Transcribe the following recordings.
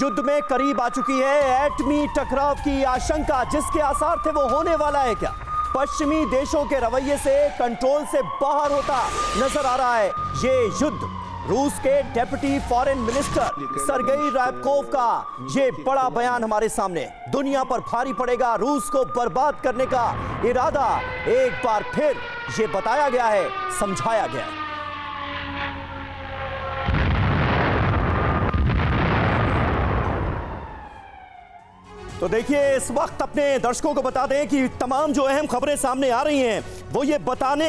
युद्ध में करीब आ चुकी है। एटमी टकराव की आशंका जिसके आसार थे वो होने वाला है क्या? पश्चिमी देशों के रवैये से कंट्रोल से बाहर होता नजर आ रहा है ये युद्ध। रूस के डेप्यूटी फॉरेन मिनिस्टर सरगेई रायबकोव का ये बड़ा बयान हमारे सामने। दुनिया पर भारी पड़ेगा रूस को बर्बाद करने का इरादा, एक बार फिर ये बताया गया है, समझाया गया है। तो देखिए, इस वक्त अपने दर्शकों को बता दें कि तमाम जो अहम खबरें सामने आ रही हैं वो ये बताने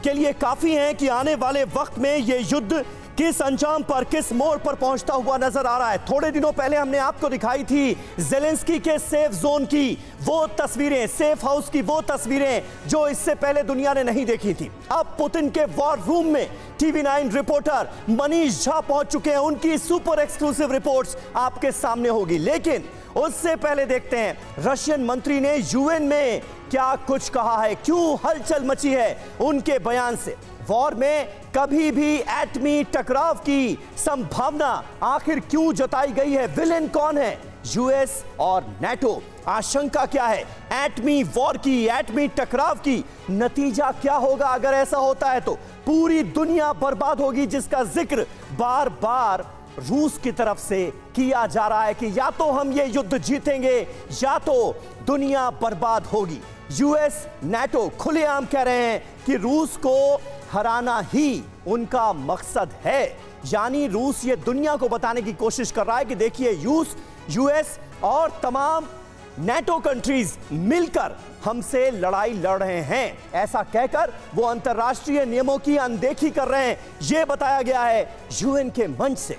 के लिए काफी हैं कि आने वाले वक्त में ये युद्ध किस अंजाम पर, किस मोड़ पर पहुंचता हुआ नजर आ रहा है। थोड़े दिनों पहले हमने आपको दिखाई थी ज़ेलेंस्की के सेफ जोन की वो तस्वीरें, सेफ हाउस की वो तस्वीरें जो इससे पहले दुनिया ने नहीं देखी थी। अब पुतिन के वॉर रूम में TV9 रिपोर्टर मनीष झा पहुंच चुके हैं। उनकी सुपर एक्सक्लूसिव रिपोर्ट्स आपके सामने होगी, लेकिन उससे पहले देखते हैं रशियन मंत्री ने यूएन में क्या कुछ कहा है, क्यों हलचल मची है उनके बयान से। वॉर में कभी भी एटमी टकराव की संभावना आखिर क्यों जताई गई है? विलेन कौन है? यूएस और नाटो। आशंका क्या है एटमी वॉर की, एटमी टकराव की? नतीजा क्या होगा अगर ऐसा होता है? तो पूरी दुनिया बर्बाद होगी, जिसका जिक्र बार बार रूस की तरफ से किया जा रहा है कि या तो हम ये युद्ध जीतेंगे या तो दुनिया बर्बाद होगी। यूएस, नाटो खुलेआम कह रहे हैं कि रूस को हराना ही उनका मकसद है। यानी रूस ये दुनिया को बताने की कोशिश कर रहा है कि देखिए, यूएस और तमाम नाटो कंट्रीज मिलकर हमसे लड़ाई लड़ रहे हैं। ऐसा कहकर वो अंतर्राष्ट्रीय नियमों की अनदेखी कर रहे हैं, यह बताया गया है यूएन के मंच से।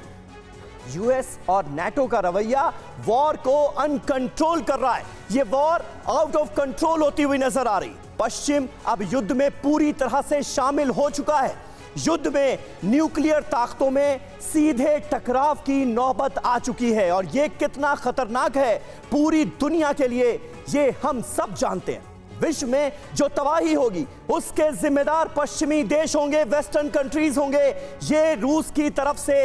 यूएस और नाटो का रवैया वॉर को अनकंट्रोल कर रहा है। ये वॉर आउट ऑफ कंट्रोल होती हुई नजर आ रही। पश्चिम अब युद्ध में पूरी तरह से शामिल हो चुका है। युद्ध में न्यूक्लियर ताकतों में सीधे टकराव की नौबत आ चुकी है और यह कितना खतरनाक है पूरी दुनिया के लिए ये हम सब जानते हैं। विश्व में जो तबाही होगी उसके जिम्मेदार पश्चिमी देश होंगे, वेस्टर्न कंट्रीज होंगे, ये रूस की तरफ से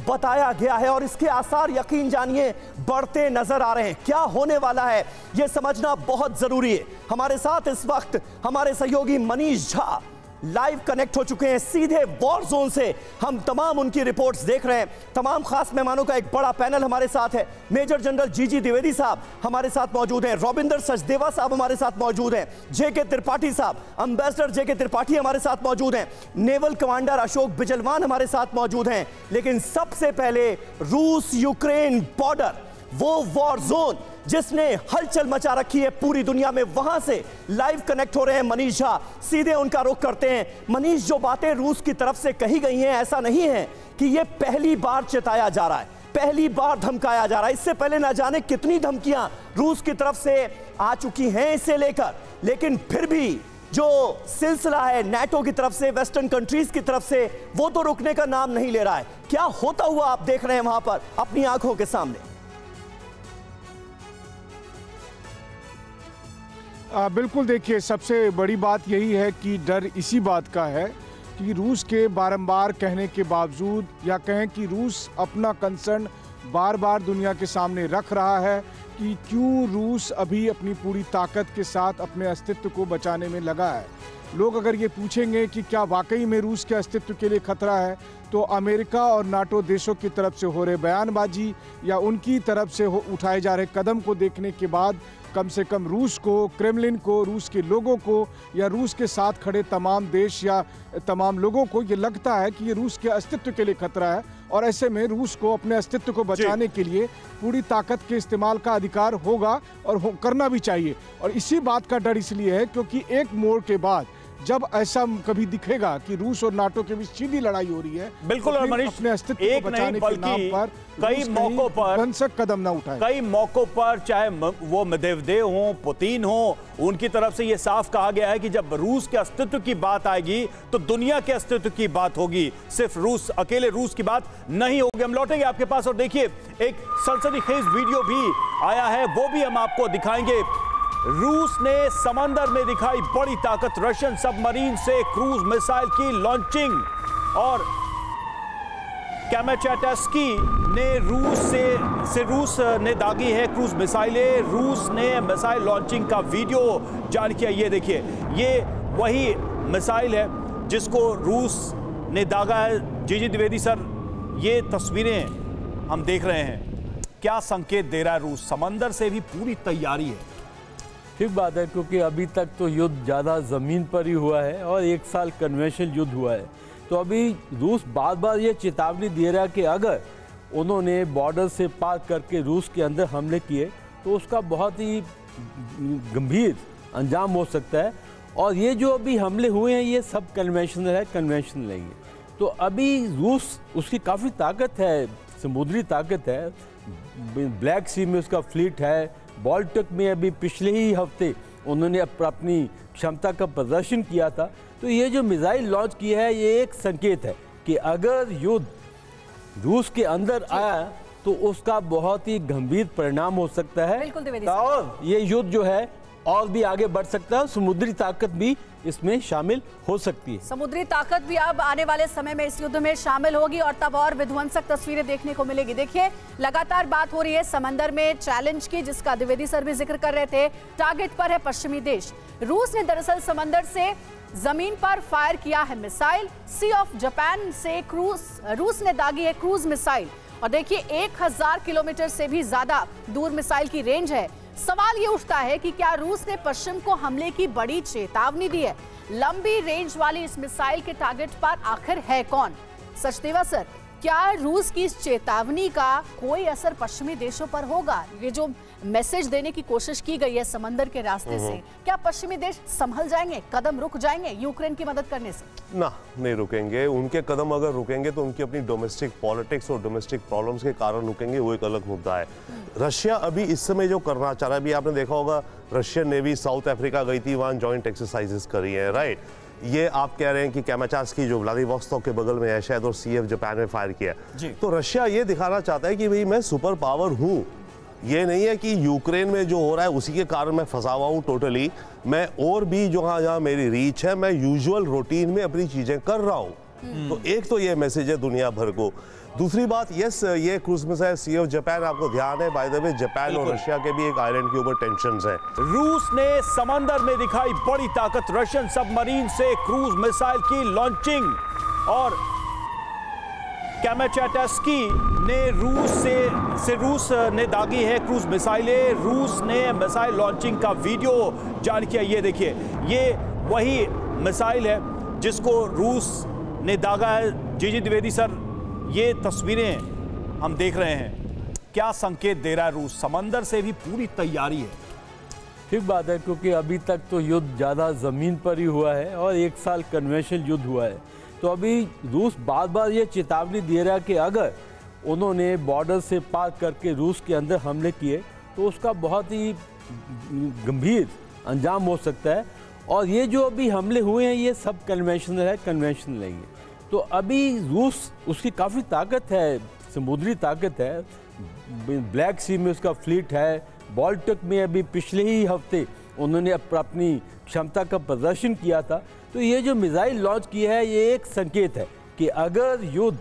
बताया गया है और इसके आसार यकीन जानिए बढ़ते नजर आ रहे हैं। क्या होने वाला है ये समझना बहुत जरूरी है। हमारे साथ इस वक्त हमारे सहयोगी मनीष झा लाइव कनेक्ट हो चुके हैं सीधे वॉर जोन से। हम तमाम उनकी रिपोर्ट्स देख रहे हैं। तमाम खास मेहमानों का एक बड़ा पैनल हमारे साथ है। मेजर जनरल जीजी द्विवेदी साहब हमारे साथ मौजूद हैं, रविंदर सचदेवा साहब हमारे साथ मौजूद हैं, जेके त्रिपाठी साहब, एम्बेसडर जेके त्रिपाठी हमारे साथ मौजूद हैं, नेवल कमांडर अशोक बिजलवान हमारे साथ मौजूद हैं। लेकिन सबसे पहले रूस यूक्रेन बॉर्डर, वो वॉर जोन जिसने हलचल मचा रखी है पूरी दुनिया में, वहां से लाइव कनेक्ट हो रहे हैं मनीष झा। सीधे उनका रुख करते हैं। मनीष, जो बातें रूस की तरफ से कही गई हैं, ऐसा नहीं है कि यह पहली बार चेताया जा रहा है, पहली बार धमकाया जा रहा है। इससे पहले ना जाने कितनी धमकियां रूस की तरफ से आ चुकी हैं इसे लेकर, लेकिन फिर भी जो सिलसिला है नाटो की तरफ से, वेस्टर्न कंट्रीज की तरफ से, वो तो रुकने का नाम नहीं ले रहा है। क्या होता हुआ आप देख रहे हैं वहां पर अपनी आंखों के सामने? बिल्कुल, देखिए, सबसे बड़ी बात यही है कि डर इसी बात का है कि रूस के बारंबार कहने के बावजूद, या कहें कि रूस अपना कंसर्न बार बार दुनिया के सामने रख रहा है कि क्यों रूस अभी अपनी पूरी ताकत के साथ अपने अस्तित्व को बचाने में लगा है। लोग अगर ये पूछेंगे कि क्या वाकई में रूस के अस्तित्व के लिए खतरा है, तो अमेरिका और नाटो देशों की तरफ से हो रहे बयानबाजी या उनकी तरफ से उठाए जा रहे कदम को देखने के बाद कम से कम रूस को, क्रेमलिन को, रूस के लोगों को या रूस के साथ खड़े तमाम देश या तमाम लोगों को ये लगता है कि ये रूस के अस्तित्व के लिए खतरा है और ऐसे में रूस को अपने अस्तित्व को बचाने के लिए पूरी ताकत के इस्तेमाल का अधिकार होगा और करना भी चाहिए। और इसी बात का डर इसलिए है क्योंकि एक मोड़ के बाद जब ऐसा कभी दिखेगा कि रूस और नाटो के बीच सीधी लड़ाई हो रही है, बिल्कुल, और मनीष, अपने अस्तित्व को बचाने के नाम पर कई मौकों पर हिंसक कदम ना उठाए। कई मौकों पर चाहे वो मेदवेदेव हो, पुतिन हो, उनकी तरफ से ये साफ कहा गया है कि जब रूस के अस्तित्व की बात आएगी तो दुनिया के अस्तित्व की बात होगी, सिर्फ रूस, अकेले रूस की बात नहीं होगी। हम लौटेंगे आपके पास और देखिए एक सनसनीखेज वीडियो भी आया है, वो भी हम आपको दिखाएंगे। रूस ने समंदर में दिखाई बड़ी ताकत, रशियन सबमरीन से क्रूज मिसाइल की लॉन्चिंग और कैमेचेटस्की रूस ने दागी है क्रूज मिसाइलें। रूस ने मिसाइल लॉन्चिंग का वीडियो जारी किया। ये देखिए, ये वही मिसाइल है जिसको रूस ने दागा है। जीजी द्विवेदी सर, ये तस्वीरें हम देख रहे हैं, क्या संकेत दे रहा है रूस? समंदर से भी पूरी तैयारी है। ठीक बात है, क्योंकि अभी तक तो युद्ध ज़्यादा ज़मीन पर ही हुआ है और 1 साल कन्वेंशनल युद्ध हुआ है। तो अभी रूस बार बार ये चेतावनी दे रहा है कि अगर उन्होंने बॉर्डर से पार करके रूस के अंदर हमले किए तो उसका बहुत ही गंभीर अंजाम हो सकता है। और ये जो अभी हमले हुए हैं ये सब कन्वेंशनल है, कन्वेंशनल नहीं है। तो अभी रूस, उसकी काफ़ी ताकत है, समुद्री ताकत है, ब्लैक सी में उसका फ्लीट है, बाल्टिक में अभी पिछले ही हफ्ते उन्होंने अपनी क्षमता का प्रदर्शन किया था। तो ये जो मिसाइल लॉन्च किया है ये एक संकेत है कि अगर युद्ध रूस के अंदर आया तो उसका बहुत ही गंभीर परिणाम हो सकता है और ये युद्ध जो है और भी आगे बढ़ सकता है। समुद्री ताकत भी इसमें शामिल हो सकती है। समुद्री ताकत भी अब आने वाले समय में इस युद्ध में शामिल होगी और तब और विध्वंसक तस्वीरें देखने को मिलेगी। देखिए, लगातार बात हो रही है समंदर में चैलेंज की, जिसका द्विवेदी सर भी जिक्र कर रहे थे। टारगेट पर है पश्चिमी देश। रूस ने दरअसल समंदर से जमीन पर फायर किया है मिसाइल। सी ऑफ जापान से रूस ने दागी है क्रूज मिसाइल। और देखिए, 1000 किलोमीटर से भी ज्यादा दूर मिसाइल की रेंज है। सवाल ये उठता है कि क्या रूस ने पश्चिम को हमले की बड़ी चेतावनी दी है? लंबी रेंज वाली इस मिसाइल के टारगेट पर आखिर है कौन? सचदेवा सर, क्या रूस की इस चेतावनी का कोई असर पश्चिमी देशों पर होगा? ये जो मैसेज देने की कोशिश की गई है समंदर के रास्ते से, क्या पश्चिमी देश संभल जाएंगे, कदम रुक जाएंगे यूक्रेन की मदद करने से? ना, नहीं रुकेंगे। उनके कदम अगर रुकेंगे तो उनकी अपनी डोमेस्टिक पॉलिटिक्स और डोमेस्टिक प्रॉब्लम्स के कारण रुकेंगे, वो एक अलग मुद्दा है। रशिया अभी इस समय जो करना चाह रहा है, अभी आपने देखा होगा रशियन नेवी साउथ अफ्रीका गई थी, वहाँ जॉइंट एक्सरसाइजेस करी है, राइट। ये आप कह रहे हैं कि कैमाचास्की जो व्लादिवोस्टोक के बगल में है शायद, और सीएफ जापान में फायर किया। तो रशिया ये दिखाना चाहता है कि भाई मैं सुपर पावर हूँ। ये नहीं है कि यूक्रेन में जो हो रहा है उसी के कारण मैं फंसा हुआ हूँ टोटली। मैं और भी जहाँ मेरी रीच है, मैं यूजुअल रूटीन में अपनी चीजें कर रहा हूँ। तो एक तो ये मैसेज है दुनिया भर को। दूसरी बात, यस, ये cruise missile sea of Japan, आपको ध्यान है बाय द वे, जापान और रशिया के भी एक आइलैंड के ऊपर टेंशंस हैं। रूस ने समंदर में दिखाई बड़ी ताकत। रशियन सबमरीन से क्रूज मिसाइल की लॉन्चिंग। और कैमाचास्की ने रूस ने दागी है क्रूज मिसाइलें। रूस ने मिसाइल लॉन्चिंग का वीडियो जारी किया। ये देखिए, ये वही मिसाइल है जिसको रूस ने दागा है। जीजी द्विवेदी सर, ये तस्वीरें हम देख रहे हैं, क्या संकेत दे रहा है रूस? समंदर से भी पूरी तैयारी है। ठीक बात है, क्योंकि अभी तक तो युद्ध ज़्यादा ज़मीन पर ही हुआ है और 1 साल कन्वेंशनल युद्ध हुआ है। तो अभी रूस बार बार ये चेतावनी दे रहा है कि अगर उन्होंने बॉर्डर से पार करके रूस के अंदर हमले किए तो उसका बहुत ही गंभीर अंजाम हो सकता है। और ये जो अभी हमले हुए हैं ये सब कन्वेंशनल है, कन्वेंशनल नहीं है। तो अभी रूस, उसकी काफ़ी ताकत है, समुद्री ताकत है, ब्लैक सी में उसका फ्लीट है, बाल्टिक में अभी पिछले ही हफ्ते उन्होंने अपनी क्षमता का प्रदर्शन किया था। तो ये जो मिसाइल लॉन्च किया है ये एक संकेत है कि अगर युद्ध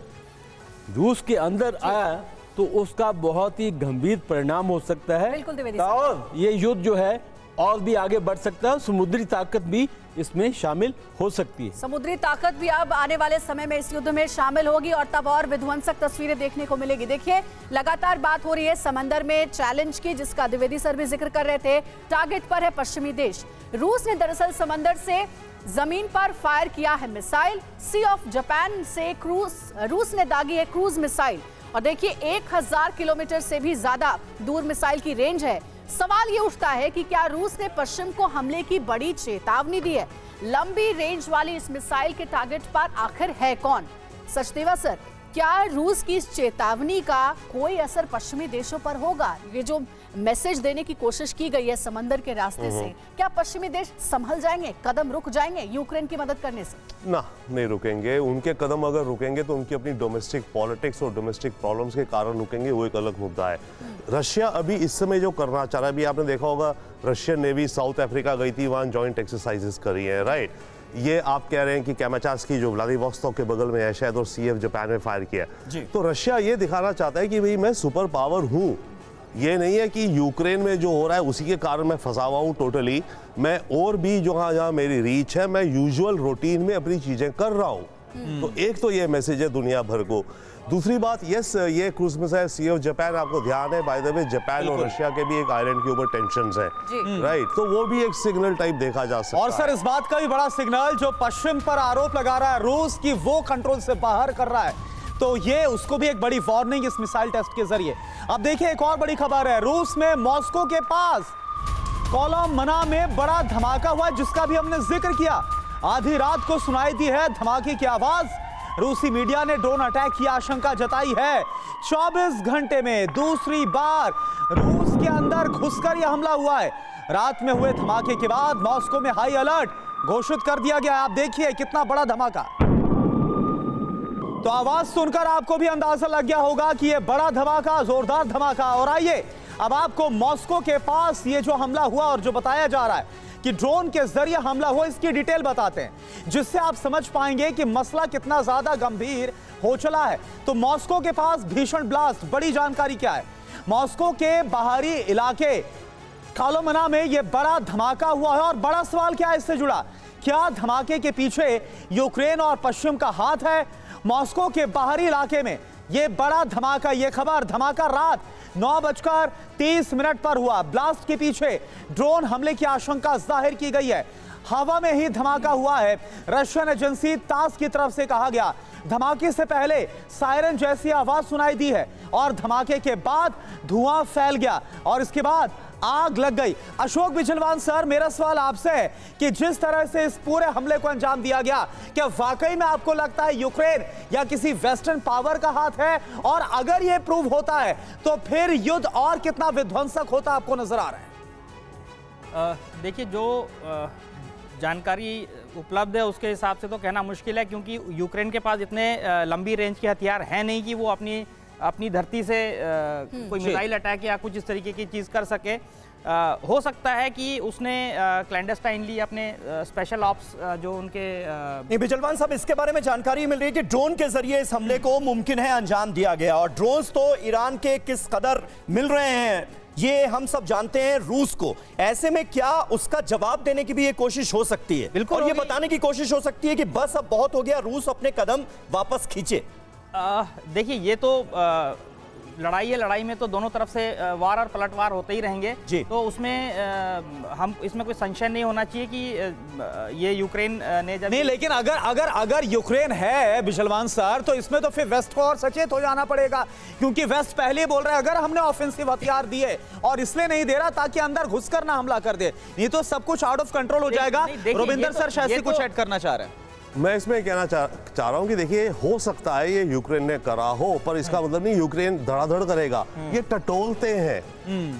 रूस के अंदर आया तो उसका बहुत ही गंभीर परिणाम हो सकता है और ये युद्ध जो है और भी आगे बढ़ सकता है। समुद्री ताकत भी इसमें शामिल हो सकती है। समुद्री ताकत भी अब आने वाले समय में इस युद्ध में शामिल होगी और तब और विध्वंसक तस्वीरें देखने को मिलेगी। देखिए, लगातार बात हो रही है समंदर में चैलेंज की, जिसका द्विवेदी सर भी जिक्र कर रहे थे। टारगेट पर है पश्चिमी देश। रूस ने दरअसल समंदर से जमीन पर फायर किया है मिसाइल। सी ऑफ जापान से रूस ने दागी है क्रूज मिसाइल। और देखिए, 1000 किलोमीटर से भी ज्यादा दूर मिसाइल की रेंज है। सवाल ये उठता है कि क्या रूस ने पश्चिम को हमले की बड़ी चेतावनी दी है? लंबी रेंज वाली इस मिसाइल के टारगेट पर आखिर है कौन? सचदेवा सर, क्या रूस की इस चेतावनी का कोई असर पश्चिमी देशों पर होगा? ये जो मैसेज देने की कोशिश की गई है समंदर के रास्ते से, क्या पश्चिमी देश संभल जाएंगे, कदम रुक जाएंगे यूक्रेन की मदद करने से? ना, नहीं रुकेंगे। उनके कदम अगर रुकेंगे तो उनकी अपनी डोमेस्टिक पॉलिटिक्स और डोमेस्टिक प्रॉब्लम्स के कारण रुकेंगे, वो एक अलग मुद्दा है। रशिया अभी इस समय जो करना चाह रहा है, अभी आपने देखा होगा रशियन नेवी साउथ अफ्रीका गई थी, वहाँ जॉइंट एक्सरसाइजेस करी है, राइट। ये आप कह रहे हैं कि कैमाचास्की जो व्लादिवोस्टोक के बगल में है शायद, और सीएफ जापान में फायर किया, तो रशिया ये दिखाना चाहता है कि भाई मैं सुपर पावर हूं। ये नहीं है कि यूक्रेन में जो हो रहा है उसी के कारण मैं फंसा हुआ हूं टोटली, मैं और भी जहां मेरी रीच है मैं यूजुअल रूटीन में अपनी चीजें कर रहा हूं। तो एक तो ये मैसेज है दुनिया भर को। दूसरी बात, यस ये क्रूज मिसाइल सीएफ जापान, आपको ध्यान है बाय द वे जापान और रशिया के भी एक आइलैंड के ऊपर टेंशंस हैं, राइट, तो वो भी एक सिग्नल टाइप देखा जा सकता है। और सर इस बात का भी बड़ा सिग्नल जो पश्चिम पर आरोप लगा रहा है रूस की वो कंट्रोल से बाहर कर रहा है, तो ये उसको भी एक बड़ी वार्निंग इस मिसाइल टेस्ट के जरिए। अब देखिए एक और बड़ी खबर है, रूस में मॉस्को के पास कोलोमना में बड़ा धमाका हुआ जिसका भी हमने जिक्र किया। आधी रात को सुनाई दी है धमाके की आवाज। रूसी मीडिया ने ड्रोन अटैक की आशंका जताई है। 24 घंटे में दूसरी बार रूस के अंदर घुसकर यह हमला हुआ है। रात में हुए धमाके के बाद मॉस्को में हाई अलर्ट घोषित कर दिया गया। आप देखिए कितना बड़ा धमाका। तो आवाज सुनकर आपको भी अंदाजा लग गया होगा कि यह बड़ा धमाका, जोरदार धमाका। और आइए अब आपको मॉस्को के पास ये जो हमला हुआ और जो बताया जा रहा है कि ड्रोन के जरिए हमला हुआ, इसकी डिटेल बताते हैं जिससे आप समझ पाएंगे कि मसला कितना ज्यादा गंभीर हो चला है। तो मॉस्को के पास भीषण ब्लास्ट, बड़ी जानकारी क्या है। मॉस्को के बाहरी इलाके कोलोमना में यह बड़ा धमाका हुआ है और बड़ा सवाल क्या है इससे जुड़ा, क्या धमाके के पीछे यूक्रेन और पश्चिम का हाथ है। मॉस्को के बाहरी इलाके में यह बड़ा धमाका, यह खबर, धमाका रात 9:30 पर हुआ। ब्लास्ट के पीछे ड्रोन हमले की आशंका जाहिर की गई है। हवा में ही धमाका हुआ है। रशियन एजेंसी तास की तरफ से कहा गया धमाके से पहले सायरन जैसी आवाज सुनाई दी है और धमाके के बाद धुआं फैल गया और इसके बाद आग लग गई। अशोक बिजलवान सर, मेरा सवाल आपसे है कि जिस तरह से इस पूरे हमले को अंजाम दिया गया, क्या वाकई में आपको लगता है यूक्रेन या किसी वेस्टर्न पावर का हाथ है? और अगर यह प्रूव होता है तो फिर युद्ध और कितना विध्वंसक होता आपको नजर आ रहा है? देखिए, जो जानकारी उपलब्ध है उसके हिसाब से तो कहना मुश्किल है, क्योंकि यूक्रेन के पास इतने लंबी रेंज के हथियार हैं नहीं कि वो अपनी धरती से कोई मिसाइल अटैक या कुछ इस तरीके की चीज़ कर सके। हो सकता है कि उसने क्लैंडस्टाइनली अपने स्पेशल ऑप्स जो उनके बिजलवान साहब, इसके बारे में जानकारी मिल रही है कि ड्रोन के जरिए इस हमले को मुमकिन है अंजाम दिया गया, और ड्रोन्स तो ईरान के किस कदर मिल रहे हैं ये हम सब जानते हैं रूस को। ऐसे में क्या उसका जवाब देने की भी ये कोशिश हो सकती है? बिल्कुल, और ये बताने की कोशिश हो सकती है कि बस अब बहुत हो गया, रूस अपने कदम वापस खींचे। देखिए, ये तो लड़ाई है, लड़ाई में तो दोनों तरफ से वार और पलटवार होते ही रहेंगे, तो उसमें हम इसमें कोई संशय नहीं होना चाहिए कि ये यूक्रेन ने जब नहीं, लेकिन अगर यूक्रेन है बिजलवान सर, तो इसमें तो फिर वेस्ट को और सचेत हो जाना पड़ेगा, क्योंकि वेस्ट पहले ही बोल रहा है अगर हमने ऑफेंसिव हथियार दिए और इसलिए नहीं दे रहा ताकि अंदर घुसकर ना हमला कर दे, नहीं तो सब कुछ आउट ऑफ कंट्रोल हो जाएगा। रविंदर सर शायद से कुछ ऐड करना चाह रहे हैं। मैं इसमें कहना चाह रहा हूं कि देखिए, हो सकता है ये यूक्रेन ने करा हो, पर इसका मतलब नहीं यूक्रेन धड़ाधड़ करेगा। ये टटोलते हैं।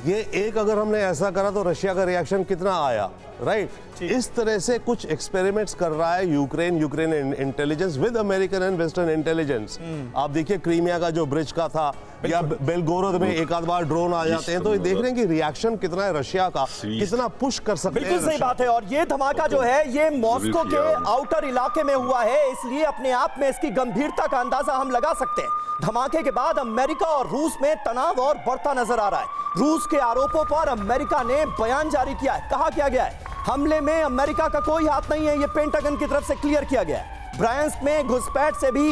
ये एक अगर हमने ऐसा करा तो रशिया का रिएक्शन कितना आया, राइट? इस तरह से कुछ एक्सपेरिमेंट्स कर रहा है Ukraine intelligence with American and western intelligence. आप देखिए क्रीमिया का जो ब्रिज का था, या बेलगोरोद में एक आध बार ड्रोन आ जाते हैं, तो ये देख रहे हैं कि रिएक्शन कितना है रशिया का, कितना पुश कर सकते हैं। बिल्कुल सही बात है। और ये धमाका जो है ये मॉस्को के आउटर इलाके में हुआ है, इसलिए अपने आप में इसकी गंभीरता का अंदाजा हम लगा सकते हैं। धमाके के बाद अमेरिका और रूस में तनाव और बढ़ता नजर आ रहा है। रूस के आरोपों पर अमेरिका ने बयान जारी किया है। कहा क्या गया है, हमले में अमेरिका का कोई हाथ नहीं है, यह पेंटागन की तरफ से क्लियर किया गया है। ब्रायंस्क में घुसपैठ से भी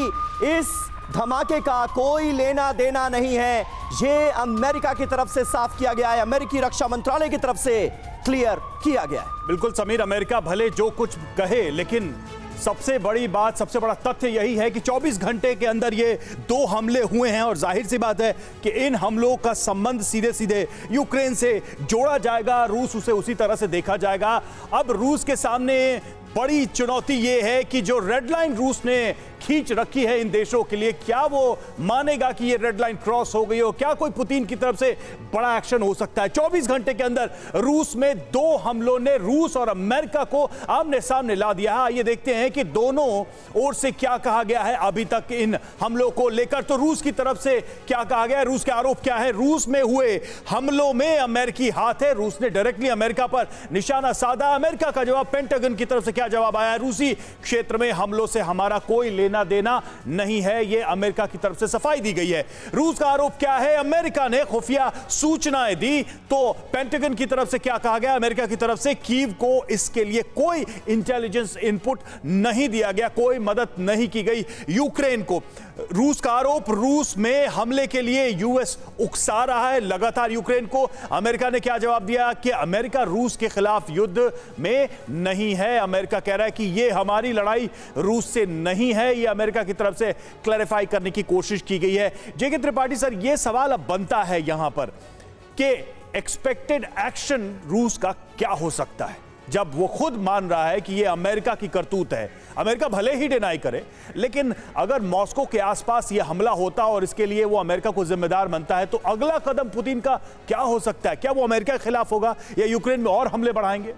इस धमाके का कोई लेना देना नहीं है, ये अमेरिका की तरफ से साफ किया गया है, अमेरिकी रक्षा मंत्रालय की तरफ से क्लियर किया गया है। बिल्कुल समीर, अमेरिका भले जो कुछ कहे, लेकिन सबसे बड़ी बात, सबसे बड़ा तथ्य यही है कि 24 घंटे के अंदर ये 2 हमले हुए हैं, और जाहिर सी बात है कि इन हमलों का संबंध सीधे सीधे यूक्रेन से जोड़ा जाएगा, रूस उसे उसी तरह से देखा जाएगा। अब रूस के सामने बड़ी चुनौती ये है कि जो रेड लाइन रूस ने खींच रखी है इन देशों के लिए, क्या वो मानेगा कि ये रेड लाइन क्रॉस हो गई हो? क्या कोई पुतिन की तरफ से बड़ा एक्शन हो सकता है? 24 घंटे के अंदर रूस में 2 हमलों ने रूस और अमेरिका को आमने सामने ला दिया है। ये देखते हैं कि दोनों ओर से क्या कहा गया है अभी तक इन हमलों को लेकर। तो रूस की तरफ से क्या कहा गया है, रूस के आरोप क्या है? रूस में हुए हमलों में अमेरिकी हाथ है, रूस ने डायरेक्टली अमेरिका पर निशाना साधा। अमेरिका का जवाब पेंटागन की तरफ से क्या जवाब आया है? रूसी क्षेत्र में हमलों से हमारा कोई लेना देना नहीं है, यह अमेरिका की तरफ से सफाई दी गई है। रूस का आरोप क्या है? अमेरिका ने खुफिया सूचनाएं दी। तो पेंटागन की तरफ से क्या कहा गया? अमेरिका की तरफ से कीव को इसके लिए कोई इंटेलिजेंस इनपुट नहीं दिया गया, कोई मदद नहीं की गई यूक्रेन को। रूस का आरोप, रूस में हमले के लिए यूएस उकसा रहा है लगातार यूक्रेन को। अमेरिका ने क्या जवाब दिया कि अमेरिका रूस के खिलाफ युद्ध में नहीं है। अमेरिका कह रहा है कि यह हमारी लड़ाई रूस से नहीं है, यह अमेरिका की तरफ से क्लैरिफाई करने की कोशिश की गई है। जेके त्रिपाठी सर, यह सवाल अब बनता है यहां पर कि एक्सपेक्टेड एक्शन रूस का क्या हो सकता है, जब वो खुद मान रहा है कि ये अमेरिका की करतूत है। अमेरिका भले ही डिनाई करे, लेकिन अगर मॉस्को के आसपास ये हमला होता और इसके लिए वो अमेरिका को जिम्मेदार मानता है, तो अगला कदम पुतिन का क्या हो सकता है? क्या वो अमेरिका के खिलाफ होगा या यूक्रेन में और हमले बढ़ाएंगे?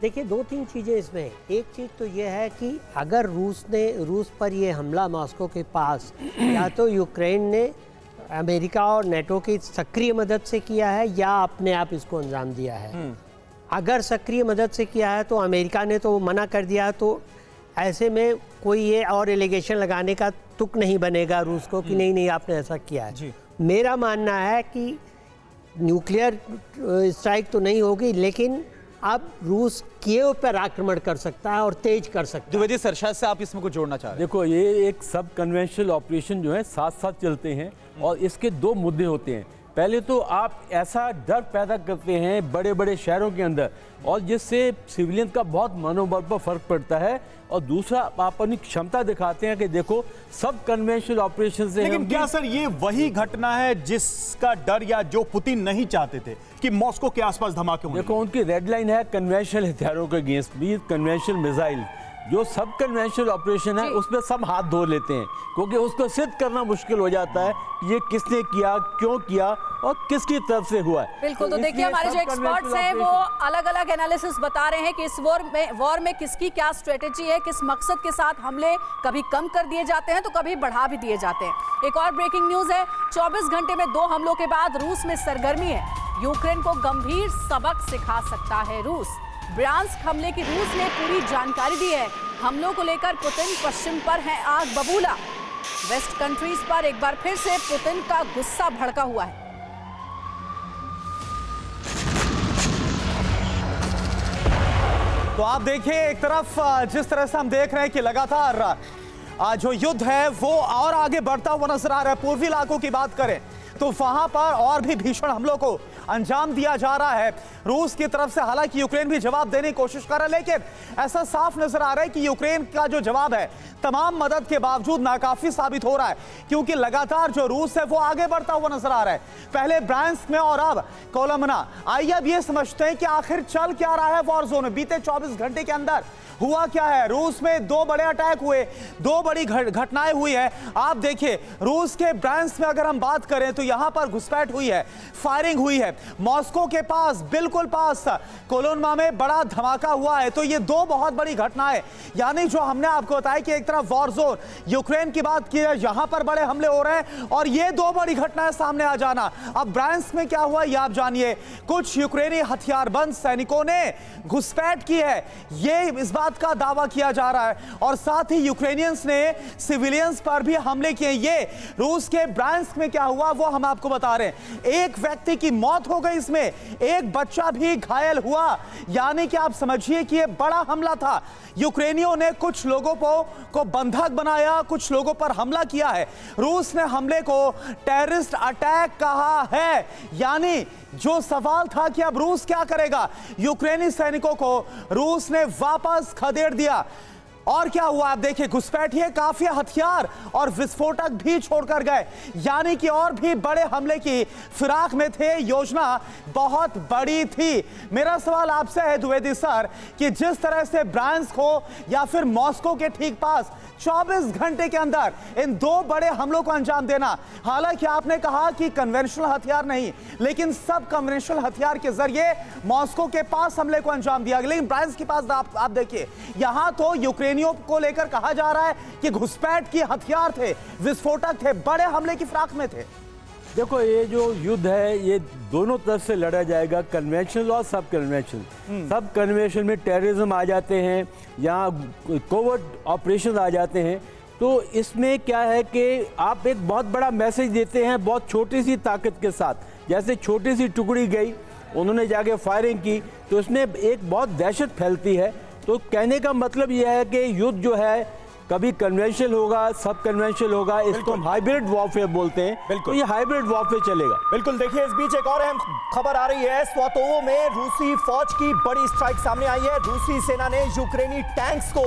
देखिए, दो तीन चीज़ें इसमें। एक चीज़ तो ये है कि अगर रूस पर ये हमला मॉस्को के पास या तो यूक्रेन ने अमेरिका और नेटो की सक्रिय मदद से किया है या अपने आप इसको अंजाम दिया है। अगर सक्रिय मदद से किया है तो अमेरिका ने तो मना कर दिया, तो ऐसे में कोई ये और एलिगेशन लगाने का तुक नहीं बनेगा रूस को कि नहीं आपने ऐसा किया है। मेरा मानना है कि न्यूक्लियर स्ट्राइक तो नहीं होगी, लेकिन अब रूस कीव पर आक्रमण कर सकता है और तेज कर सकता है। द्विवेदी सर, शायद से आप इसमें कुछ जोड़ना चाह रहे हैं। देखो, ये एक सब कन्वेंशनल ऑपरेशन जो है साथ साथ चलते हैं और इसके दो मुद्दे होते हैं। पहले तो आप ऐसा डर पैदा करते हैं बड़े बड़े शहरों के अंदर और जिससे सिविलियन का बहुत मनोबल पर फर्क पड़ता है, और दूसरा आप अपनी क्षमता दिखाते हैं कि देखो सब कन्वेंशनल ऑपरेशन से। लेकिन क्या सर ये वही घटना है जिसका डर या जो पुतिन नहीं चाहते थे कि मॉस्को के आसपास धमाके हों? देखो, उनकी रेड लाइन है कन्वेंशनल हथियारों के अगेंस्ट भी, कन्वेंशनल मिसाइल। जो सब कन्वेंशनल ऑपरेशन है उसमें सब हाथ धो लेते हैं, क्योंकि उसको सिद्ध करना मुश्किल हो जाता है ये किसने किया, क्यों किया और किसकी तरफ से हुआ है। बिल्कुल, तो देखिए हमारे जो एक्सपर्ट्स हैं वो अलग अलग एनालिसिस बता रहे हैं कि इस वॉर में किसकी क्या स्ट्रेटेजी है, किस मकसद के साथ हमले कभी कम कर दिए जाते हैं तो कभी बढ़ा भी दिए जाते हैं। एक और ब्रेकिंग न्यूज है, 24 घंटे में 2 हमलों के बाद रूस में सरगर्मी है। यूक्रेन को गंभीर सबक सिखा सकता है रूस। ब्रांस्क हमले की रूस ने पूरी जानकारी दी है। हमलों को लेकर पुतिन पश्चिम पर है आग बबूला। वेस्ट कंट्रीज पर एक बार फिर से पुतिन का गुस्सा भड़का हुआ है। तो आप देखिए, एक तरफ जिस तरह से हम देख रहे हैं कि लगातार जो युद्ध है वो और आगे बढ़ता हुआ नजर आ रहा है। पूर्वी इलाकों की बात करें तो वहां पर और भी भीषण हमलों को अंजाम दिया जा रहा है रूस की तरफ से। हालांकि यूक्रेन भी जवाब देने की कोशिश कर रहा है, लेकिन ऐसा साफ नजर आ रहा है कि यूक्रेन का जो जवाब है तमाम मदद के बावजूद नाकाफी साबित हो रहा है, क्योंकि लगातार जो रूस है वो आगे बढ़ता हुआ नजर आ रहा है। पहले ब्रांस्क में और अब कोलमना। आइए अब ये समझते हैं कि आखिर चल क्या रहा है वॉर जोन में। बीते 24 घंटे के अंदर हुआ क्या है। रूस में 2 बड़े अटैक हुए, 2 बड़ी घटनाएं हुई है। आप देखिए, रूस के ब्रांस्क में अगर हम बात करें तो यहां पर घुसपैठ हुई है, फायरिंग हुई है। मॉस्को के पास, बिल्कुल पास कोलोनमा में बड़ा धमाका हुआ है। तो ये 2 बहुत बड़ी घटनाएं, यानी जो हमने आपको बताया कि एक तरफ वॉर जोन यूक्रेन की बात की है, यहां पर बड़े हमले हो रहे हैं और ये 2 बड़ी घटनाएं सामने आ जाना। अब ब्रांस्क में क्या हुआ ये आप जानिए। कुछ यूक्रेनी हथियारबंद सैनिकों ने घुसपैठ की है, ये इस बात का दावा किया जा रहा है, और साथ ही यूक्रेनियंस ने सिविलियंस पर भी हमले किए। ये रूस के ब्रांस्क में क्या हुआ वो हम आपको बता रहे हैं। एक व्यक्ति की मौत हो गई, इसमें एक बच्चा भी घायल हुआ, यानी कि आप समझिए कि यह बड़ा हमला था। यूक्रेनियों ने कुछ लोगों को बंधक बनाया, कुछ लोगों पर हमला किया है। रूस ने हमले को टेररिस्ट अटैक कहा है, यानी जो सवाल था कि अब रूस क्या करेगा, यूक्रेनी सैनिकों को रूस ने वापस खदेड़ दिया। और क्या हुआ आप देखिए, घुसपैठिए काफी हथियार और विस्फोटक भी छोड़कर गए, यानी कि और भी बड़े हमले की फिराक में थे। योजना बहुत बड़ी थी। मेरा सवाल आपसे है द्विवेदी सर कि जिस तरह से ब्रांस्क हो या फिर मॉस्को के ठीक पास 24 घंटे के अंदर इन 2 बड़े हमलों को अंजाम देना, हालांकि आपने कहा कि कन्वेंशनल हथियार नहीं, लेकिन सब कन्वेंशनल हथियार के जरिए मॉस्को के पास हमले को अंजाम दिया गया। लेकिन ब्रांस्क के पास आप देखिए, यहां तो यूक्रेनियों को लेकर कहा जा रहा है कि घुसपैठ के हथियार थे, विस्फोटक थे, बड़े हमले की फिराक में थे। देखो, ये जो युद्ध है ये दोनों तरफ से लड़ा जाएगा, कन्वेंशनल और सब कन्वेंशनल। सब कन्वेंशनल में टेररिज्म आ जाते हैं, यहाँ कोवर्ट ऑपरेशन आ जाते हैं। तो इसमें क्या है कि आप एक बहुत बड़ा मैसेज देते हैं बहुत छोटी सी ताकत के साथ। जैसे छोटी सी टुकड़ी गई, उन्होंने जाके फायरिंग की, तो उसमें एक बहुत दहशत फैलती है। तो कहने का मतलब यह है कि युद्ध जो है कभी कन्वेंशनल होगा, सब कन्वेंशनल होगा, इसको हम हाइब्रिड वॉरफेयर बोलते हैं। तो ये हाइब्रिड वॉरफेयर चलेगा। बिल्कुल। देखिए, इस बीच एक और अहम खबर आ रही है। स्वातोवो में रूसी फौज की बड़ी स्ट्राइक सामने आई है। रूसी सेना ने यूक्रेनी टैंक्स को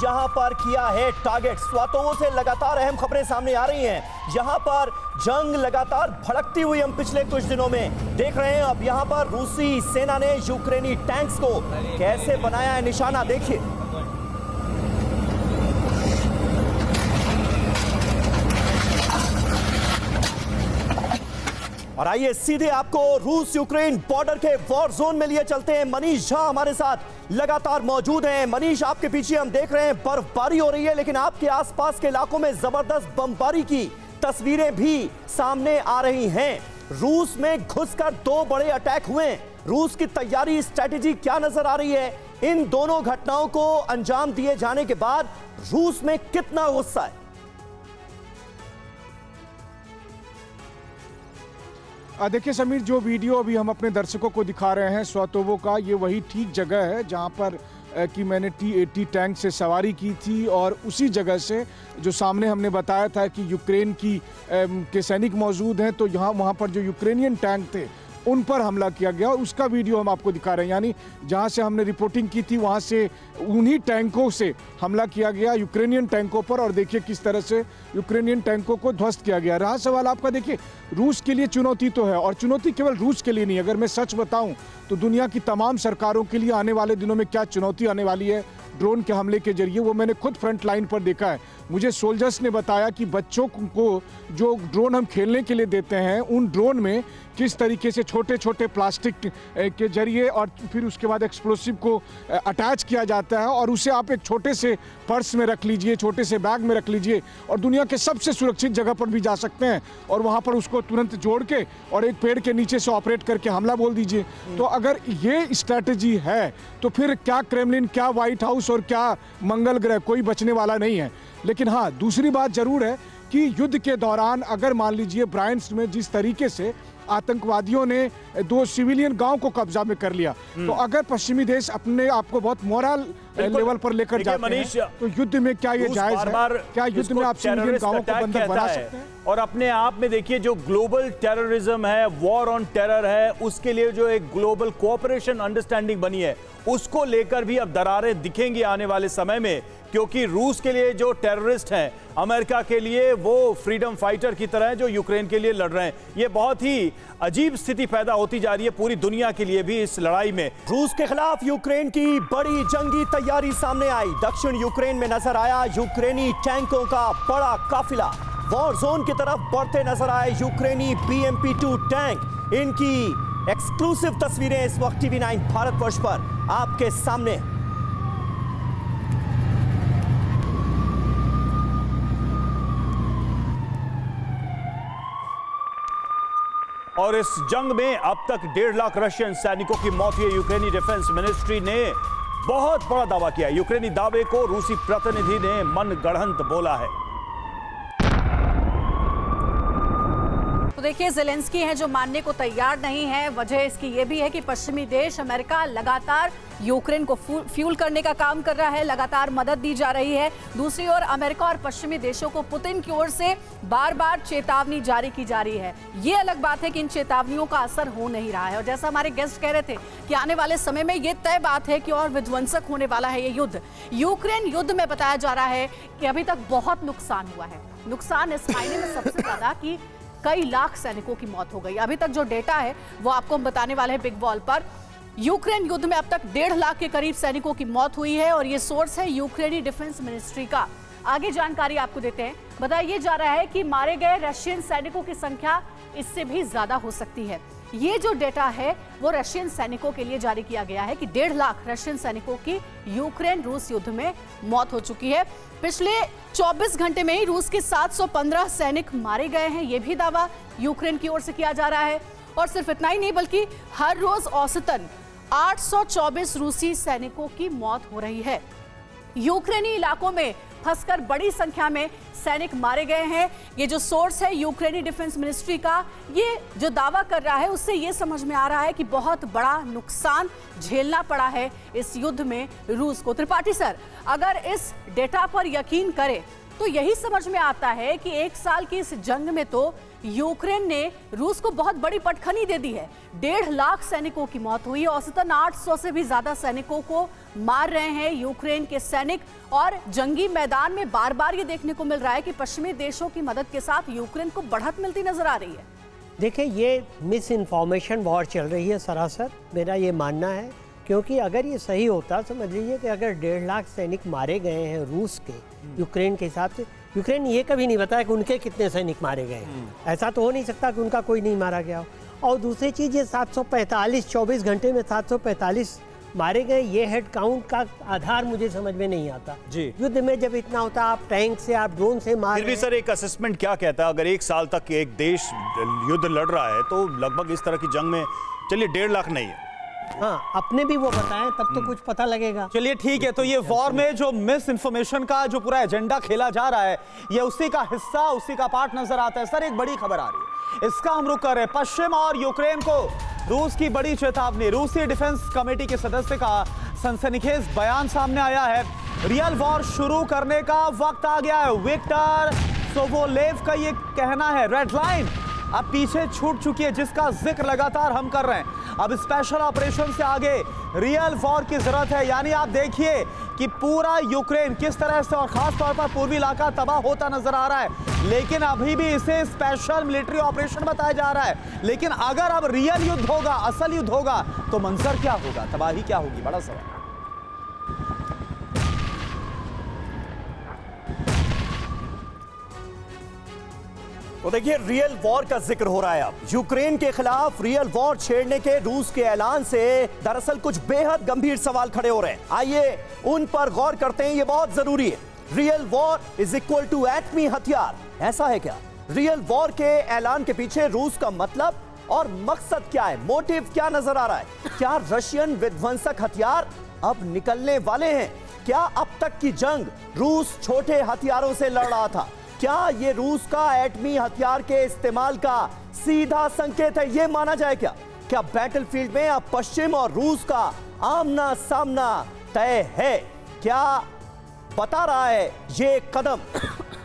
यहां पर किया है टारगेट। स्वातोवो से लगातार अहम खबरें सामने आ रही हैं। यहां पर जंग लगातार भड़कती हुई हम पिछले कुछ दिनों में देख रहे हैं। अब यहां पर रूसी सेना ने यूक्रेनी टैंक्स को कैसे बनाया है निशाना, देखिए। और आइए सीधे आपको रूस यूक्रेन बॉर्डर के वॉर जोन में लिए चलते हैं। मनीष झा हमारे साथ लगातार मौजूद हैं। मनीष, आपके पीछे हम देख रहे हैं बर्फबारी हो रही है, लेकिन आपके आसपास के इलाकों में जबरदस्त बमबारी की तस्वीरें भी सामने आ रही हैं। रूस में घुसकर 2 बड़े अटैक हुए। रूस की तैयारी, स्ट्रेटेजी क्या नजर आ रही है? इन दोनों घटनाओं को अंजाम दिए जाने के बाद रूस में कितना गुस्सा है? देखिए समीर, जो वीडियो अभी हम अपने दर्शकों को दिखा रहे हैं स्वातोवो का, ये वही ठीक जगह है जहां पर कि मैंने T-80 टैंक से सवारी की थी। और उसी जगह से जो सामने हमने बताया था कि यूक्रेन के सैनिक मौजूद हैं, तो वहाँ पर जो यूक्रेनियन टैंक थे उन पर हमला किया गया। और उसका वीडियो हम आपको दिखा रहे हैं। यानी जहाँ से हमने रिपोर्टिंग की थी वहाँ से उन्हीं टैंकों से हमला किया गया यूक्रेनियन टैंकों पर। और देखिए किस तरह से यूक्रेनियन टैंकों को ध्वस्त किया गया। रहा सवाल आपका, देखिए रूस के लिए चुनौती तो है, और चुनौती केवल रूस के लिए नहीं। अगर मैं सच बताऊं तो दुनिया की तमाम सरकारों के लिए आने वाले दिनों में क्या चुनौती आने वाली है ड्रोन के हमले के जरिए, वो मैंने खुद फ्रंट लाइन पर देखा है। मुझे सोल्जर्स ने बताया कि बच्चों को जो ड्रोन हम खेलने के लिए देते हैं, उन ड्रोन में किस तरीके से छोटे छोटे प्लास्टिक के जरिए और फिर उसके बाद एक्सप्लोसिव को अटैच किया जाता है, और उसे आप एक छोटे से पर्स में रख लीजिए, छोटे से बैग में रख लीजिए, और दुनिया के सबसे सुरक्षित जगह पर भी जा सकते हैं, और वहाँ पर उसको तुरंत जोड़ के और एक पेड़ के नीचे से ऑपरेट करके हमला बोल दीजिए। तो अगर ये स्ट्रैटेजी है तो फिर क्या क्रेमलिन, क्या व्हाइट हाउस और क्या मंगल ग्रह, कोई बचने वाला नहीं है। लेकिन हाँ, दूसरी बात जरूर है कि युद्ध के दौरान अगर मान लीजिए ब्रायंस में जिस तरीके से आतंकवादियों ने 2 सिविलियन गांव को कब्जा में कर लिया, तो अगर पश्चिमी देश अपने आप को बहुत मोरल लेवल पर लेकर जाते हैं, तो युद्ध में क्या ये जायज है? क्या युद्ध में आप सिविलियन गांवों को बंधक बना सकते हैं? और अपने आप में देखिए, जो ग्लोबल टेररिज्म है, वॉर ऑन टेरर है, उसके लिए जो एक ग्लोबल कोऑपरेशन अंडरस्टैंडिंग बनी है, उसको लेकर भी अब दरारें दिखेंगी आने वाले समय में। क्योंकि रूस के लिए जो टेररिस्ट हैं, अमेरिका के लिए वो फ्रीडम फाइटर की तरह जो यूक्रेन के लिए लड़ रहे हैं। ये बहुत ही अजीब स्थिति पैदा होती जा रही है पूरी दुनिया के लिए भी इस लड़ाई में। रूस के खिलाफ यूक्रेन की बड़ी जंगी तैयारी सामने आई। दक्षिण यूक्रेन में नजर आया यूक्रेनी टैंकों का बड़ा काफिला। वॉर जोन की तरफ बढ़ते नजर आए यूक्रेनी BMP-2 टैंक। इनकी एक्सक्लूसिव तस्वीरें इस वक्त TV9 भारतवर्ष पर आपके सामने। और इस जंग में अब तक 1.5 लाख रशियन सैनिकों की मौत हुई है। यूक्रेनी डिफेंस मिनिस्ट्री ने बहुत बड़ा दावा किया। यूक्रेनी दावे को रूसी प्रतिनिधि ने मनगढ़ंत बोला है। तो देखिए, ज़ेलेंस्की हैं जो मानने को तैयार नहीं है। वजह इसकी ये भी है कि पश्चिमी देश अमेरिका लगातार यूक्रेन को फ्यूल करने का काम कर रहा है, लगातार मदद दी जा रही है। दूसरी ओर अमेरिका और पश्चिमी देशों को पुतिन की ओर से बार बार चेतावनी जारी की जा रही है। ये अलग बात है कि इन चेतावनियों का असर हो नहीं रहा है। और जैसा हमारे गेस्ट कह रहे थे कि आने वाले समय में ये तय बात है कि और विध्वंसक होने वाला है ये युद्ध। यूक्रेन युद्ध में बताया जा रहा है कि अभी तक बहुत नुकसान हुआ है। नुकसान इस मायने में सबसे ज्यादा कि कई लाख सैनिकों की मौत हो गई। अभी तक जो डेटा है वो आपको हम बताने वाले हैं बिग वॉल पर। यूक्रेन युद्ध में अब तक 1.5 लाख के करीब सैनिकों की मौत हुई है, और ये सोर्स है यूक्रेनी डिफेंस मिनिस्ट्री का। आगे जानकारी आपको देते हैं। बताया जा रहा है कि मारे गए रशियन सैनिकों की संख्या इससे भी ज्यादा हो सकती है। ये जो डेटा है वो रशियन सैनिकों के लिए जारी किया गया है कि 1.5 लाख रशियन सैनिकों की यूक्रेन रूस युद्ध में मौत हो चुकी है। पिछले 24 घंटे में ही रूस के 715 सैनिक मारे गए हैं, ये भी दावा यूक्रेन की ओर से किया जा रहा है। और सिर्फ इतना ही नहीं बल्कि हर रोज औसतन 824 रूसी सैनिकों की मौत हो रही है। यूक्रेनी इलाकों में फंसकर बड़ी संख्या में सैनिक मारे गए हैं। ये जो सोर्स है यूक्रेनी डिफेंस मिनिस्ट्री का, ये जो दावा कर रहा है उससे ये समझ में आ रहा है कि बहुत बड़ा नुकसान झेलना पड़ा है इस युद्ध में रूस को। त्रिपाठी सर, अगर इस डेटा पर यकीन करें तो यही समझ में आता है कि 1 साल की इस जंग में तो यूक्रेन ने रूस को बहुत बड़ी पटखनी दे दी है। 1.5 लाख सैनिकों की मौत हुई है, औसतन 800 से भी ज्यादा सैनिकों को मार रहे हैं यूक्रेन के सैनिक। और जंगी मैदान में बार बार ये देखने को मिल रहा है कि पश्चिमी देशों की मदद के साथ यूक्रेन को बढ़त मिलती नजर आ रही है। देखिए, ये मिस इन्फॉर्मेशन वॉर चल रही है सरासर, मेरा ये मानना है। क्योंकि अगर ये सही होता, समझ लीजिए कि अगर 1.5 लाख सैनिक मारे गए हैं रूस के यूक्रेन के हिसाब से, यूक्रेन ये कभी नहीं बताया कि उनके कितने सैनिक मारे गए। ऐसा तो हो नहीं सकता कि उनका कोई नहीं मारा गया हो। और दूसरी चीज़, ये 745 24 घंटे में 745 मारे गए, ये हेड काउंट का आधार मुझे समझ में नहीं आता जी। युद्ध में जब इतना होता, आप टैंक से, आप ड्रोन से मार। फिर भी सर एक असेसमेंट क्या कहता है, अगर 1 साल तक एक देश युद्ध लड़ रहा है तो लगभग इस तरह की जंग में, चलिए 1.5 लाख नहीं है, हाँ, अपने भी वो बताएं तब तो कुछ पता लगेगा। चलिए ठीक है, तो ये वॉर में जो मिस इन्फॉर्मेशन का जो पूरा एजेंडा खेला जा रहा है, ये उसी का हिस्सा, उसी का पार्ट नजर आता है। सर, एक बड़ी खबर आ रही है, इसका हम रुख कर रहे हैं। पश्चिम और यूक्रेन को रूस की बड़ी चेतावनी। रूसी डिफेंस कमेटी के सदस्य का सनसनीखेज बयान सामने आया है। रियल वॉर शुरू करने का वक्त आ गया है। विक्टर सोवोलेव का ये कहना है, रेड लाइन अब पीछे छूट चुकी है, जिसका जिक्र लगातार हम कर रहे हैं। अब स्पेशल ऑपरेशन से आगे रियल वॉर की जरूरत है। यानी आप देखिए कि पूरा यूक्रेन किस तरह से, और खास तौर पर पूर्वी इलाका तबाह होता नजर आ रहा है, लेकिन अभी भी इसे स्पेशल मिलिट्री ऑपरेशन बताया जा रहा है। लेकिन अगर अब रियल युद्ध होगा, असल युद्ध होगा, तो मंजर क्या होगा, तबाही क्या होगी, बड़ा सवाल। तो देखिए, रियल वॉर का जिक्र हो रहा है। अब यूक्रेन के खिलाफ रियल वॉर छेड़ने के रूस के ऐलान से दरअसल कुछ बेहद गंभीर सवाल खड़े हो रहे हैं। आइए उन पर गौर करते हैं, ये बहुत जरूरी है। Real war is equal to एटमी हथियार, ऐसा है क्या? रियल वॉर के ऐलान के पीछे रूस का मतलब और मकसद क्या है, मोटिव क्या नजर आ रहा है? क्या रशियन विध्वंसक हथियार अब निकलने वाले हैं? क्या अब तक की जंग रूस छोटे हथियारों से लड़ रहा था? क्या ये रूस का एटमी हथियार के इस्तेमाल का सीधा संकेत है, ये माना जाए क्या? क्या बैटलफील्ड में अब पश्चिम और रूस का आमना सामना तय है? क्या बता रहा है ये कदम?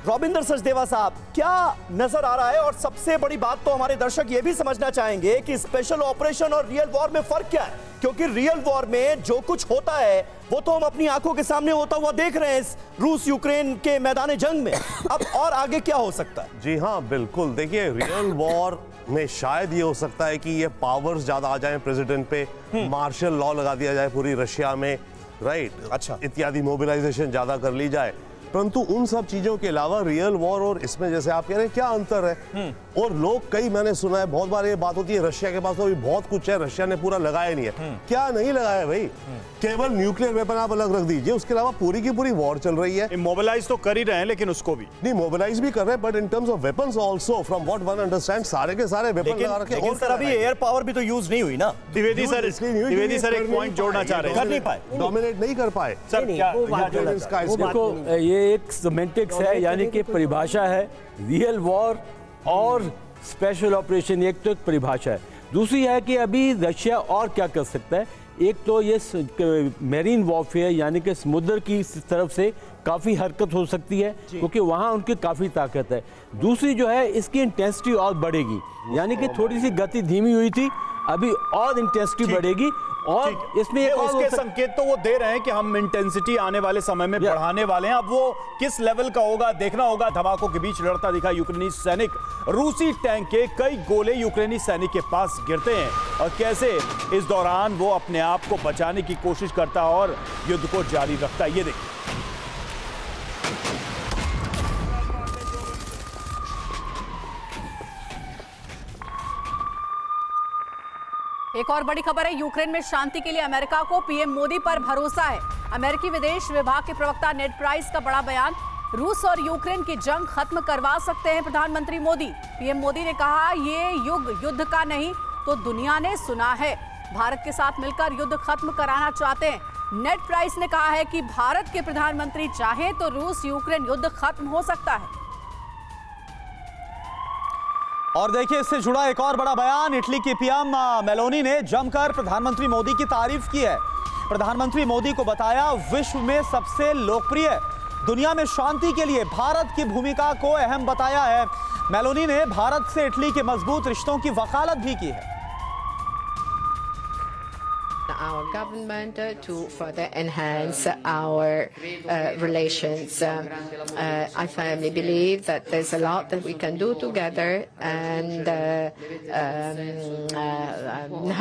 रॉबिंदर सचदेवा साहब, क्या नजर आ रहा है? और सबसे बड़ी बात तो हमारे दर्शक ये भी समझना चाहेंगे कि स्पेशल ऑपरेशन और रियल वॉर में फर्क क्या है, क्योंकि रियल वॉर में जो कुछ होता है वो तो हम अपनी आंखों के सामने होता हुआ देख रहे हैं इस रूस यूक्रेन के मैदान जंग में। अब और आगे क्या हो सकता है? जी हाँ, बिल्कुल। देखिए, रियल वॉर में शायद ये हो सकता है कि ये पावर्स ज्यादा आ जाएं प्रेसिडेंट पे, मार्शल लॉ लगा दिया जाए पूरी रशिया में, राइट, अच्छा, इत्यादि, मोबिलाइजेशन ज्यादा कर ली जाए। परंतु उन सब चीजों के अलावा रियल वॉर और इसमें, जैसे आप कह रहे हैं, क्या अंतर है? और लोग, कई मैंने सुना है, बहुत बार ये बात होती है, रशिया के पास तो अभी बहुत कुछ है, रशिया ने पूरा लगाया नहीं है। क्या नहीं लगाया भाई? केवल न्यूक्लियर वेपन आप अलग रख दीजिए, उसके अलावा पूरी की पूरी वॉर चल रही है। मोबिलाइज तो कर ही रहे हैं, लेकिन उसको भी नहीं, मोबिलाइज भी कर रहे हैं, but in terms of weapons also, from what one understand, सारे के सारे वेपन लगा रखे। लेकिन सर, अभी एयर पावर भी तो यूज नहीं हुई ना। द्विवेदी सर एक पॉइंट जोड़ना चाह रहे हैं, कर नहीं पाए, डोमिनेट नहीं कर पाए सर। देखो, ये एक सिमेंटिक्स है, यानी कि परिभाषा है। रियल वॉर और स्पेशल ऑपरेशन एक तो एक परिभाषा है, दूसरी है कि अभी रशिया और क्या कर सकता है। एक तो ये मैरीन वॉरफेयर, यानी कि समुद्र की तरफ से काफ़ी हरकत हो सकती है, क्योंकि वहाँ उनकी काफ़ी ताकत है। दूसरी जो है, इसकी इंटेंसिटी और बढ़ेगी, यानी कि थोड़ी सी गति धीमी हुई थी, अभी और इंटेंसिटी बढ़ेगी। और इसमें एक उसके संकेत तो वो दे रहे हैं कि हम इंटेंसिटी आने वाले समय में बढ़ाने वाले हैं। अब वो किस लेवल का होगा देखना होगा। धमाकों के बीच लड़ता दिखा यूक्रेनी सैनिक। रूसी टैंक के कई गोले यूक्रेनी सैनिक के पास गिरते हैं, और कैसे इस दौरान वो अपने आप को बचाने की कोशिश करता है और युद्ध को जारी रखता है। ये देखिए, एक और बड़ी खबर है, यूक्रेन में शांति के लिए अमेरिका को पीएम मोदी पर भरोसा है। अमेरिकी विदेश विभाग के प्रवक्ता नेड प्राइस का बड़ा बयान, रूस और यूक्रेन की जंग खत्म करवा सकते हैं प्रधानमंत्री मोदी। पीएम मोदी ने कहा, ये युग युद्ध का नहीं तो दुनिया ने सुना है, भारत के साथ मिलकर युद्ध खत्म कराना चाहते हैं। नेड प्राइस ने कहा है कि भारत के प्रधानमंत्री चाहे तो रूस यूक्रेन युद्ध खत्म हो सकता है। और देखिए, इससे जुड़ा एक और बड़ा बयान, इटली की पीएम मेलोनी ने जमकर प्रधानमंत्री मोदी की तारीफ की है। प्रधानमंत्री मोदी को बताया विश्व में सबसे लोकप्रिय, दुनिया में शांति के लिए भारत की भूमिका को अहम बताया है। मेलोनी ने भारत से इटली के मजबूत रिश्तों की वकालत भी की है। Our government to further enhance our relations. I firmly believe that there's a lot that we can do together, and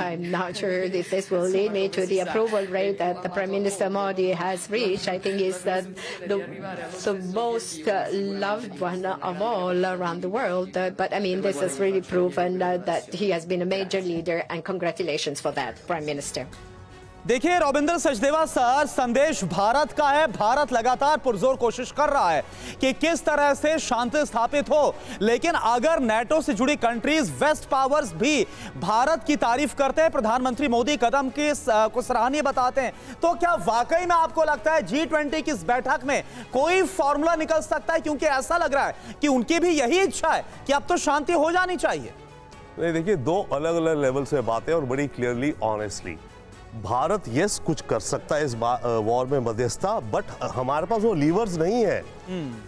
I'm not sure if this will lead me to the approval rate that the Prime Minister Modi has reached. I think is that the most loved one of all around the world. But I mean, this has really proven that he has been a major leader, and congratulations for that, Prime Minister. देखिए, Ravindra Sachdeva sir, संदेश भारत का है। भारत लगातार पुरजोर कोशिश कर रहा है कि किस तरह से शांति स्थापित हो, लेकिन अगर नेटो से जुड़ी कंट्रीज, वेस्ट पावर्स भी भारत की तारीफ करते हैं, प्रधानमंत्री मोदी कदम को सराहनीय बताते हैं, तो क्या वाकई में आपको लगता है G20 की इस बैठक में कोई फॉर्मूला निकल सकता है? क्योंकि ऐसा लग रहा है कि उनकी भी यही इच्छा है कि अब तो शांति हो जानी चाहिए। नहीं, देखिए, दो अलग अलग लेवल से बातें और बड़ी क्लियरली ऑनेस्टली, भारत यस कुछ कर सकता है इस वॉर में मध्यस्थता, बट हमारे पास वो लीवर्स नहीं है।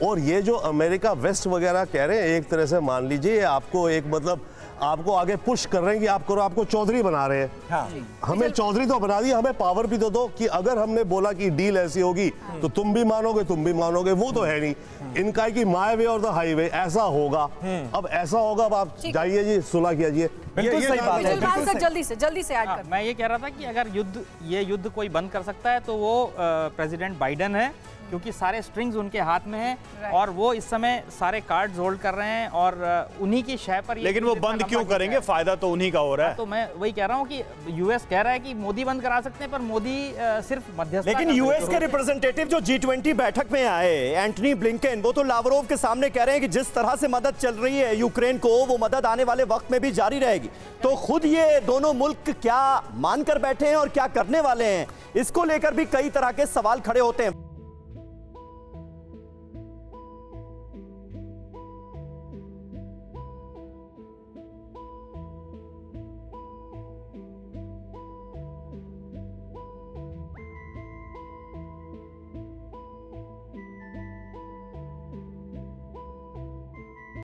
और ये जो अमेरिका वेस्ट वगैरह कह रहे हैं, एक तरह से मान लीजिए आपको एक मतलब आपको आगे पुश कर रहे हैं कि आप करो, आपको चौधरी बना रहे हैं। हाँ। हमें चौधरी तो बना दिया, हमें पावर भी तो दो कि अगर हमने बोला कि डील ऐसी होगी तो तुम भी मानोगे, तुम भी मानोगे। वो तो है नहीं, इनका कि माय वे और द हाईवे ऐसा होगा। अब ऐसा होगा, अब आप जाइए जी, सुलह कीजिए। बिल्कुल सही बात है। जल्दी से ऐड कर। मैं ये कह रहा था कि अगर ये युद्ध कोई बंद कर सकता है तो वो प्रेसिडेंट बाइडेन है, क्योंकि सारे स्ट्रिंग्स उनके हाथ में हैं और वो इस समय सारे कार्ड्स होल्ड कर रहे हैं और उन्हीं की शय पर। लेकिन वो बंद क्यों करेंगे? फायदा तो उन्हीं का हो रहा है। तो मैं वही कह रहा हूँ कि यूएस कह रहा है कि मोदी बंद करा सकते हैं, पर मोदी सिर्फ मध्यस्थता। लेकिन यूएस के रिप्रेजेंटेटिव जो G20 बैठक में आए, एंटनी ब्लिंकन, वो तो लावरोव के सामने कह रहे हैं कि जिस तरह से मदद चल रही है यूक्रेन को, वो मदद आने वाले वक्त में भी जारी रहेगी। तो खुद ये दोनों मुल्क क्या मानकर बैठे हैं और क्या करने वाले हैं, इसको लेकर भी कई तरह के सवाल खड़े होते हैं।